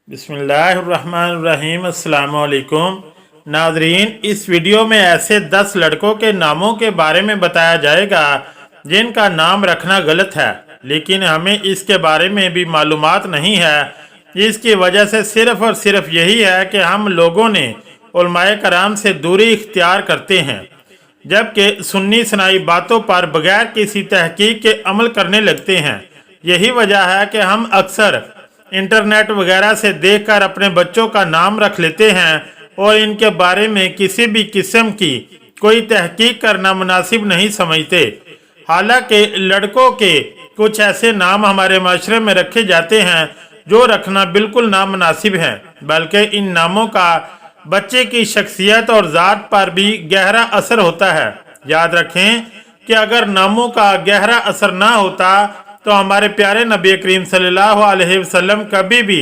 बिस्मिल्लाहिर्रहमानिर्रहीम। अस्सलाम वालेकुम नाज़रीन, इस वीडियो में ऐसे 10 लड़कों के नामों के बारे में बताया जाएगा जिनका नाम रखना गलत है, लेकिन हमें इसके बारे में भी मालूमात नहीं है। इसकी वजह से सिर्फ़ और सिर्फ यही है कि हम लोगों ने उलमाए कराम से दूरी इख्तियार करते हैं, जबकि सुन्नी सनाई बातों पर बगैर किसी तहकीक के अमल करने लगते हैं। यही वजह है कि हम अक्सर इंटरनेट वगैरह से देखकर अपने बच्चों का नाम रख लेते हैं और इनके बारे में किसी भी किस्म की कोई तहकीक करना मुनासिब नहीं समझते। हालांकि लड़कों के कुछ ऐसे नाम हमारे माशरे में रखे जाते हैं जो रखना बिल्कुल नामुनासिब है, बल्कि इन नामों का बच्चे की शख्सियत और ज़ात पर भी गहरा असर होता है। याद रखें कि अगर नामों का गहरा असर ना होता तो हमारे प्यारे नबी करीम सल्लल्लाहु अलैहि वसल्लम कभी भी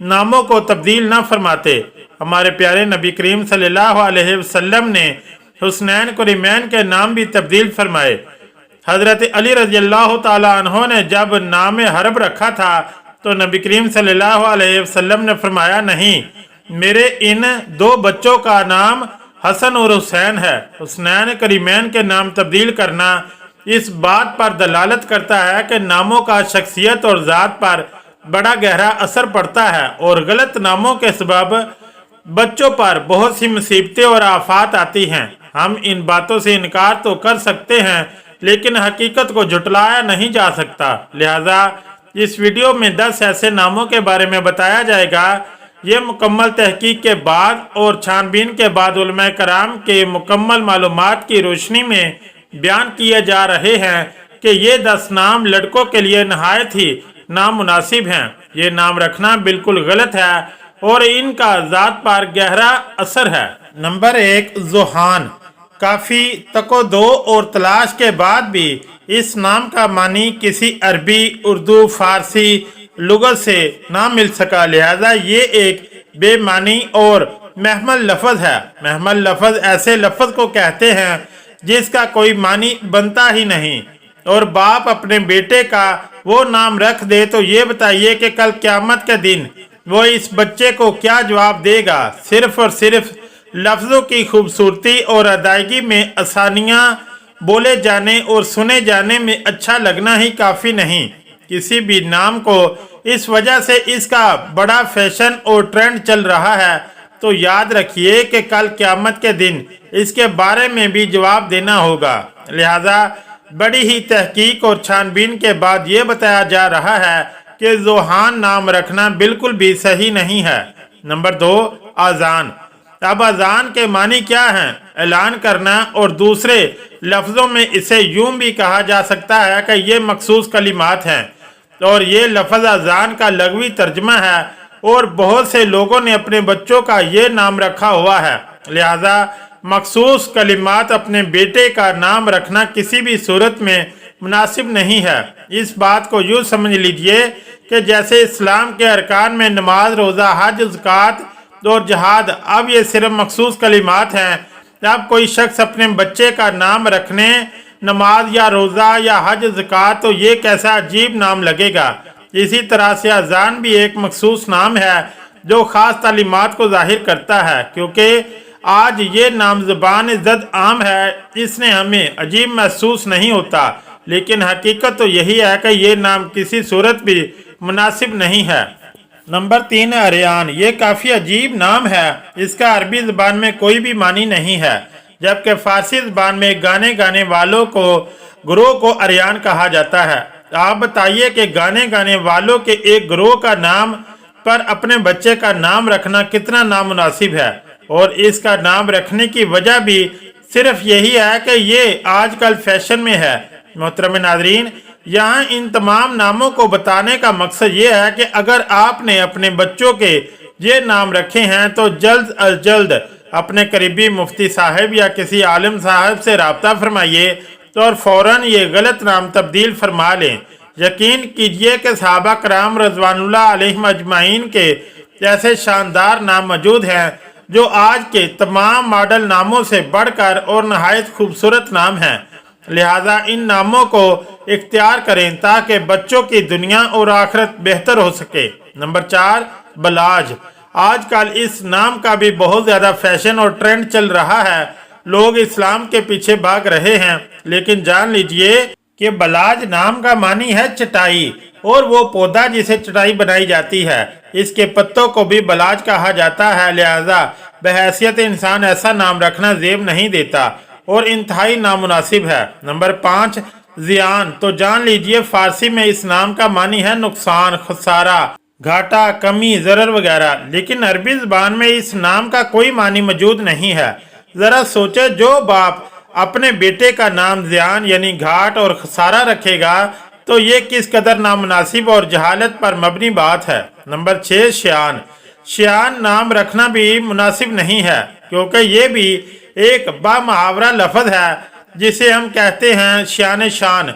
नामों को तब्दील ना फरमाते। हमारे प्यारे नबी करीम सल्लल्लाहु अलैहि वसल्लम ने हुसनैन कुरैमैन के नाम भी तब्दील फरमाए। हज़रत अली रज़ियल्लाहु ताला अन्हो ने जब नाम हरब रखा था तो नबी करीम सल्लल्लाहु अलैहि वसल्लम ने फरमाया, नहीं, मेरे इन 2 बच्चों का नाम हसन और हुसैन है। हुसनैन कुरैमैन के नाम तब्दील करना इस बात पर दलालत करता है कि नामों का शख्सियत और ज़ात पर बड़ा गहरा असर पड़ता है और गलत नामों के सबब बच्चों पर बहुत सी मुसीबतें और आफात आती हैं। हम इन बातों से इनकार तो कर सकते हैं, लेकिन हकीकत को झुटलाया नहीं जा सकता। लिहाजा इस वीडियो में 10 ऐसे नामों के बारे में बताया जाएगा। ये मुकम्मल तहकीक के बाद और छानबीन के बाद उलमाए कराम के मुकम्मल मालूमात की रोशनी में बयान किए जा रहे हैं कि ये 10 नाम लड़कों के लिए नहायत ही नामुनासिब हैं। ये नाम रखना बिल्कुल गलत है और इनका ज़ात पर गहरा असर है। नंबर 1, ज़ुहान। काफ़ी तको-दो और तलाश के बाद भी इस नाम का मानी किसी अरबी, उर्दू, फारसी लुगत से ना मिल सका। लिहाजा ये एक बेमानी और महमल लफ्ज़ है। महमल लफ्ज़ ऐसे लफ्ज़ को कहते हैं जिसका कोई मानी बनता ही नहीं। और बाप अपने बेटे का वो नाम रख दे तो ये बताइए कि कल क़यामत के दिन वो इस बच्चे को क्या जवाब देगा। सिर्फ और सिर्फ लफ्ज़ों की खूबसूरती और अदायगी में आसानियाँ बोले जाने और सुने जाने में अच्छा लगना ही काफ़ी नहीं। किसी भी नाम को इस वजह से इसका बड़ा फैशन और ट्रेंड चल रहा है तो याद रखिए कि कल क़यामत के दिन इसके बारे में भी जवाब देना होगा। लिहाजा बड़ी ही तहकीक और छानबीन के बाद ये बताया जा रहा है कि ज़ुहान नाम रखना बिल्कुल भी सही नहीं है। नंबर 2, अज़ान। अब अज़ान के मानी क्या हैं? ऐलान करना, और दूसरे लफ्ज़ों में इसे यूं भी कहा जा सकता है कि ये मखसूस कलिमात हैं और ये लफ्ज़ अज़ान का लग़वी तर्जमा है और बहुत से लोगों ने अपने बच्चों का ये नाम रखा हुआ है। लिहाजा मखसूस कलिमात अपने बेटे का नाम रखना किसी भी सूरत में मुनासिब नहीं है। इस बात को यूँ समझ लीजिए कि जैसे इस्लाम के अरकान में नमाज, रोज़ा, हज, ज़कात और जहाद, अब ये सिर्फ मखसूस कलिमात हैं। अब कोई शख्स अपने बच्चे का नाम रखने नमाज या रोज़ा या हज, ज़कात, तो ये कैसा अजीब नाम लगेगा। इसी तरह से अज़ान भी एक मखसूस नाम है जो ख़ास तालीमात को ज़ाहिर करता है। क्योंकि आज ये नाम ज़बान ज़द आम है, इसने हमें अजीब महसूस नहीं होता, लेकिन हकीकत तो यही है कि ये नाम किसी सूरत भी मुनासिब नहीं है। नंबर 3, अरियान। ये काफ़ी अजीब नाम है। इसका अरबी ज़बान में कोई भी मानी नहीं है, जबकि फ़ारसी ज़बान में गाने गाने वालों को गुरोह को अरियान कहा जाता है। आप बताइए कि गाने गाने वालों के एक ग्रोह का नाम पर अपने बच्चे का नाम रखना कितना नामुनासिब है। और इसका नाम रखने की वजह भी सिर्फ यही है कि ये आजकल फैशन में है। मोहतरम नाज़रीन, यहाँ इन तमाम नामों को बताने का मकसद ये है कि अगर आपने अपने बच्चों के ये नाम रखे हैं तो जल्द अज जल्द अपने करीबी मुफ्ती साहब या किसी आलिम साहब से रब्ता फरमाइए और फ़ौरन ये गलत नाम तब्दील फरमा लें। यकीन कीजिए कि सहाबा कराम रज़वानुल्लाह अलैहिम अजमाइन के ऐसे शानदार नाम मौजूद हैं जो आज के तमाम मॉडल नामों से बढ़कर और नहायत खूबसूरत नाम हैं। लिहाजा इन नामों को इख्तियार करें ताकि बच्चों की दुनिया और आखिरत बेहतर हो सके। नंबर 4, बलाज। आजकल इस नाम का भी बहुत ज़्यादा फैशन और ट्रेंड चल रहा है, लोग इस्लाम के पीछे भाग रहे हैं। लेकिन जान लीजिए कि बलाज नाम का मानी है चटाई, और वो पौधा जिसे चटाई बनाई जाती है, इसके पत्तों को भी बलाज कहा जाता है। लिहाजा बहैसियत इंसान ऐसा नाम रखना जेब नहीं देता और इंतहाई नामुनासिब है। नंबर 5, जियान। तो जान लीजिए फारसी में इस नाम का मानी है नुकसान, खसारा, घाटा, कमी, जरर वगैरह। लेकिन अरबी ज़बान में इस नाम का कोई मानी मौजूद नहीं है। ज़रा सोचे, जो बाप अपने बेटे का नाम जियान यानी घाट और खसारा रखेगा तो ये किस कदर नामुनासिब और जहालत पर मबनी बात है। नंबर 6, शियान। शियान नाम रखना भी मुनासिब नहीं है, क्योंकि ये भी एक बामुहावरा लफ्ज़ है जिसे हम कहते हैं शान शान,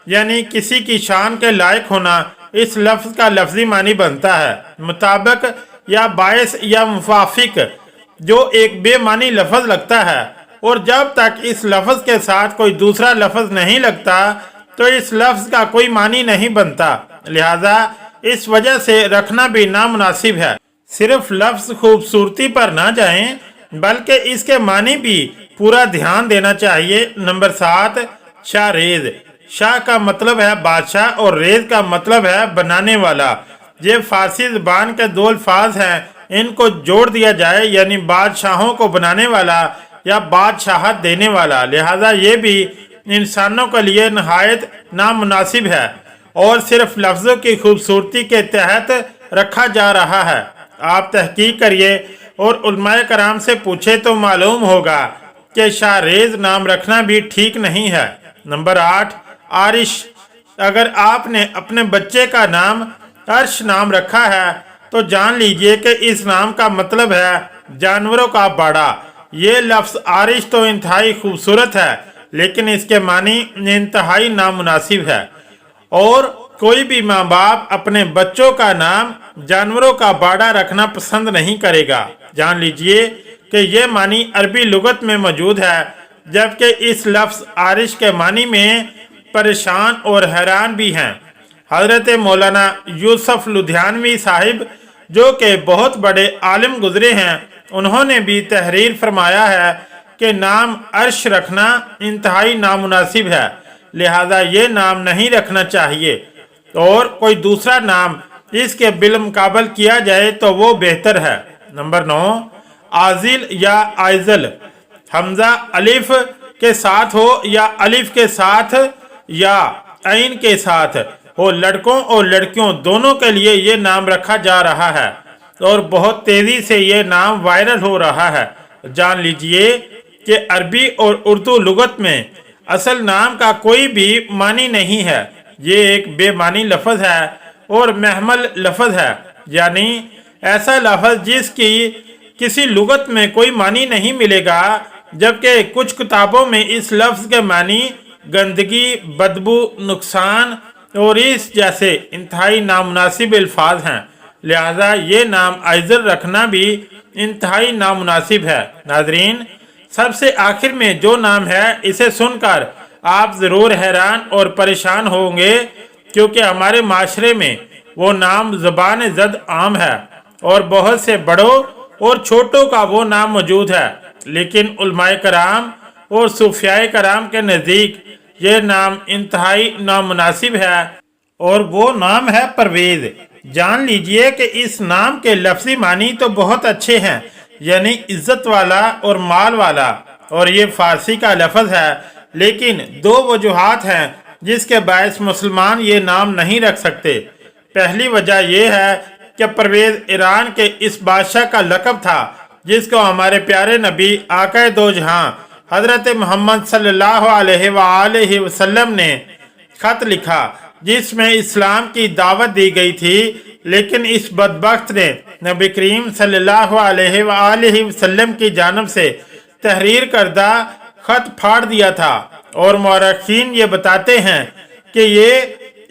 यानी किसी की शान के लायक होना। इस लफ्ज़ का लफ्ज़ी मानी बनता है मुताबिक या बायस या मुवाफिक, जो एक बेमानी लफ्ज़ लगता है। और जब तक इस लफ्ज़ के साथ कोई दूसरा लफ्ज़ नहीं लगता तो इस लफ्ज़ का कोई मानी नहीं बनता। लिहाजा इस वजह से रखना भी नामुनासिब है। सिर्फ लफ्ज़ खूबसूरती पर ना जाएं, बल्कि इसके मानी भी पूरा ध्यान देना चाहिए। नंबर 7, शाहरेज। शाह का मतलब है बादशाह और रेज का मतलब है बनाने वाला। ये फारसी ज़बान के दो अल्फाज हैं, इनको जोड़ दिया जाए यानी बादशाहों को बनाने वाला या बादशाहत देने वाला। लिहाजा ये भी इंसानों के लिए नहायत नामुनासिब है और सिर्फ लफ्ज़ों की खूबसूरती के तहत रखा जा रहा है। आप तहकीक करिए और उलमाए कराम से पूछे तो मालूम होगा कि शाहरेज नाम रखना भी ठीक नहीं है। नंबर 8, आरिश। अगर आपने अपने बच्चे का नाम अर्श नाम रखा है तो जान लीजिए कि इस नाम का मतलब है जानवरों का बाड़ा। ये लफ्ज़ आरिश तो इंतहाई खूबसूरत है, लेकिन इसके मानी इंतहाई नामुनासिब है। और कोई भी माँ बाप अपने बच्चों का नाम जानवरों का बाड़ा रखना पसंद नहीं करेगा। जान लीजिए कि यह मानी अरबी लुगत में मौजूद है, जबकि इस लफ्ज़ आरिश के मानी में परेशान और हैरान भी हैं। हज़रत मौलाना यूसुफ लुधियानवी साहिब, जो कि बहुत बड़े आलिम गुजरे हैं, उन्होंने भी तहरीर फरमाया है कि नाम अर्श रखना इंतहाई नामुनासिब है, लिहाजा ये नाम नहीं रखना चाहिए और कोई दूसरा नाम इसके बिलमुकाबल किया जाए तो वो बेहतर है। नंबर 9, आजिल या आइजल। हमजा अलिफ के साथ हो या अलिफ के साथ या ऐन के साथ हो, लड़कों और लड़कियों दोनों के लिए ये नाम रखा जा रहा है और बहुत तेज़ी से ये नाम वायरल हो रहा है। जान लीजिए कि अरबी और उर्दू लुगत में असल नाम का कोई भी मानी नहीं है। ये एक बेमानी लफ्ज़ है और महमल लफ्ज़ है, यानी ऐसा लफ्ज़ जिसकी किसी लुगत में कोई मानी नहीं मिलेगा, जबकि कुछ किताबों में इस लफ्ज़ के मानी गंदगी, बदबू, नुकसान और इस जैसे इंतहाई नामुनासिब अल्फाज हैं। लिहाजा ये नाम आइजल रखना भी इंतहाई नामुनासिब है। नाजरीन, सबसे आखिर में जो नाम है इसे सुनकर आप ज़रूर हैरान और परेशान होंगे, क्योंकि हमारे माशरे में वो नाम ज़बान ज़द आम है और बहुत से बड़ों और छोटों का वो नाम मौजूद है। लेकिन उलमाए कराम और सूफियाए कराम के नज़दीक ये नाम इंतहाई नामुनासिब है और वो नाम है परवेज़। जान लीजिए कि इस नाम के लफ्ज़ी मानी तो बहुत अच्छे हैं, यानी इज्जत वाला और माल वाला, और ये फारसी का लफ्ज़ है। लेकिन दो वजूहात हैं जिसके बायस मुसलमान ये नाम नहीं रख सकते। पहली वजह यह है कि परवेज़ ईरान के इस बादशाह का लक़ब था जिसको हमारे प्यारे नबी आका दो जहां हज़रत मोहम्मद सल्लल्लाहु अलैहि वसल्लम ने ख़त लिखा जिसमें इस्लाम की दावत दी गई थी, लेकिन इस बदबख्त ने नबी करीम सल्लल्लाहु अलैहि वसल्लम की जानब से तहरीर करदा ख़त फाड़ दिया था। और मौरखीन ये बताते हैं कि ये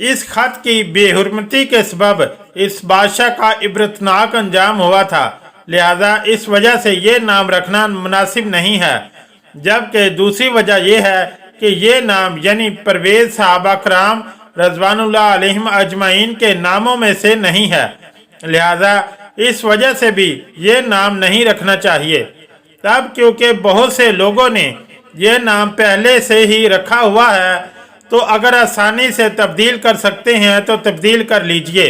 इस ख़त की बेहुरमती के सबब इस बादशाह का इबरतनाक अंजाम हुआ था। लिहाजा इस वजह से ये नाम रखना मुनासिब नहीं है। जबकि दूसरी वजह यह है कि ये नाम यानी परवेज़ सहाबा कराम रज़वानुल्लाह अलैहिम अजमाइन के नामों में से नहीं है। लिहाजा इस वजह से भी ये नाम नहीं रखना चाहिए। तब क्योंकि बहुत से लोगों ने ये नाम पहले से ही रखा हुआ है, तो अगर आसानी से तब्दील कर सकते हैं तो तब्दील कर लीजिए।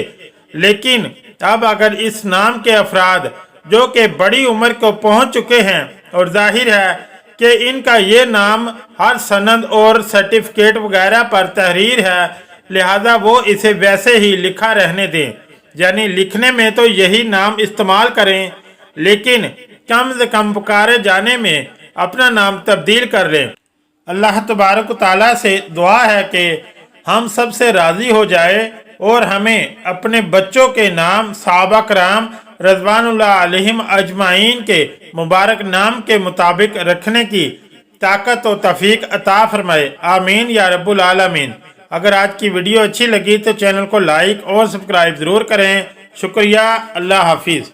लेकिन अब अगर इस नाम के अफराद जो कि बड़ी उम्र को पहुंच चुके हैं और जाहिर है कि इनका ये नाम हर सनद और सर्टिफिकेट वगैरह पर तहरीर है, लिहाजा वो इसे वैसे ही लिखा रहने दें, यानी लिखने में तो यही नाम इस्तेमाल करें, लेकिन कम से कम पुकारे जाने में अपना नाम तब्दील कर लें। अल्लाह तबारक ताला से दुआ है कि हम सब से राज़ी हो जाए और हमें अपने बच्चों के नाम सहाबा कराम रज़वानुल्लाह अलैहिम अजमाइन के मुबारक नाम के मुताबिक रखने की ताकत और तौफीक अता फरमाए। आमीन या रब्बुल आलमीन। अगर आज की वीडियो अच्छी लगी तो चैनल को लाइक और सब्सक्राइब ज़रूर करें। शुक्रिया। अल्लाह हाफिज़।